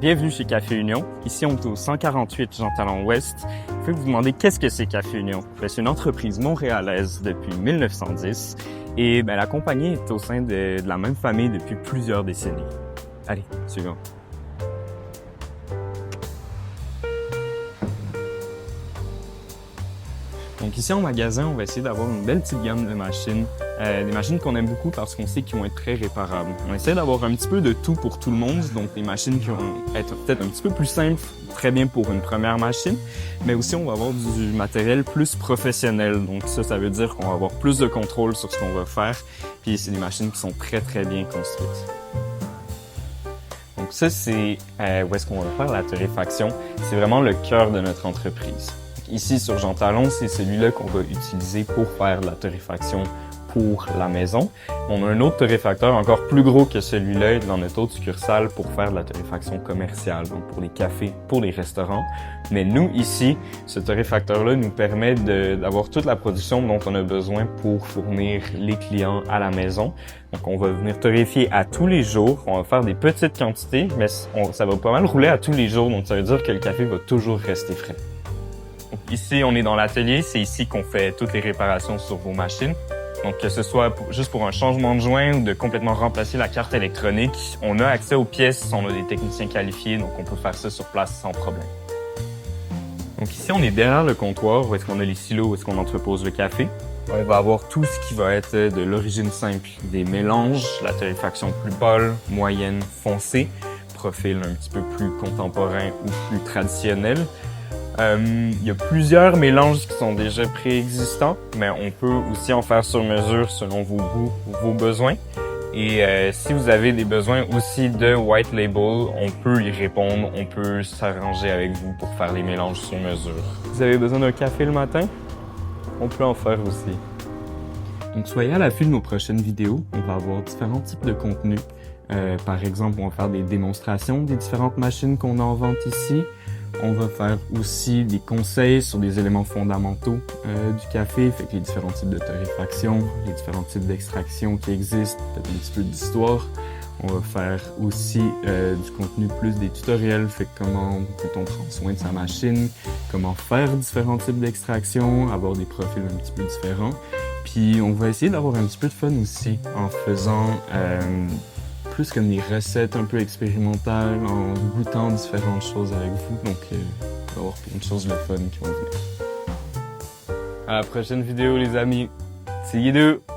Bienvenue chez Café Union. Ici, on est au 148 Jean Talon Ouest. Je vais vous demander qu'est-ce que c'est Café Union. C'est une entreprise montréalaise depuis 1910 et la compagnie est au sein de la même famille depuis plusieurs décennies. Allez, suivant. Donc ici en magasin, on va essayer d'avoir une belle petite gamme de machines. Des machines qu'on aime beaucoup parce qu'on sait qu'ils vont être très réparables. On essaie d'avoir un petit peu de tout pour tout le monde, donc des machines qui vont être peut-être un petit peu plus simples, très bien pour une première machine, mais aussi on va avoir du matériel plus professionnel. Donc ça veut dire qu'on va avoir plus de contrôle sur ce qu'on va faire, puis c'est des machines qui sont très très bien construites. Donc ça, c'est où est-ce qu'on va faire la torréfaction. C'est vraiment le cœur de notre entreprise. Ici, sur Jean Talon, c'est celui-là qu'on va utiliser pour faire de la torréfaction pour la maison. On a un autre torréfacteur encore plus gros que celui-là dans notre autre succursale pour faire de la torréfaction commerciale, donc pour les cafés, pour les restaurants. Mais nous, ici, ce torréfacteur-là nous permet d'avoir toute la production dont on a besoin pour fournir les clients à la maison. Donc, on va venir torréfier à tous les jours. On va faire des petites quantités, mais ça va pas mal rouler à tous les jours. Donc, ça veut dire que le café va toujours rester frais. Donc, ici, on est dans l'atelier. C'est ici qu'on fait toutes les réparations sur vos machines. Donc, que ce soit juste pour un changement de joint ou de complètement remplacer la carte électronique, on a accès aux pièces, on a des techniciens qualifiés, donc on peut faire ça sur place sans problème. Donc ici, on est derrière le comptoir, où est-ce qu'on a les silos, où est-ce qu'on entrepose le café. On va avoir tout ce qui va être de l'origine simple, des mélanges, la torréfaction plus pâle, moyenne, foncée, profil un petit peu plus contemporain ou plus traditionnel. Il y a plusieurs mélanges qui sont déjà préexistants, mais on peut aussi en faire sur mesure selon vos goûts ou vos besoins. Et si vous avez des besoins aussi de white label, on peut y répondre, on peut s'arranger avec vous pour faire les mélanges sur mesure. Vous avez besoin d'un café le matin? On peut en faire aussi. Donc soyez à l'affût de nos prochaines vidéos, on va avoir différents types de contenus. Par exemple, on va faire des démonstrations des différentes machines qu'on a en vente ici. On va faire aussi des conseils sur des éléments fondamentaux du café, fait que les différents types de torréfaction, les différents types d'extraction qui existent, peut-être un petit peu d'histoire. On va faire aussi du contenu plus des tutoriels, fait que comment peut-on prendre soin de sa machine, comment faire différents types d'extraction, avoir des profils un petit peu différents. Puis on va essayer d'avoir un petit peu de fun aussi en faisant plus comme des recettes un peu expérimentales, en goûtant différentes choses avec vous. Donc, il va y avoir plein de choses de fun qui vont venir. À la prochaine vidéo, les amis. See you!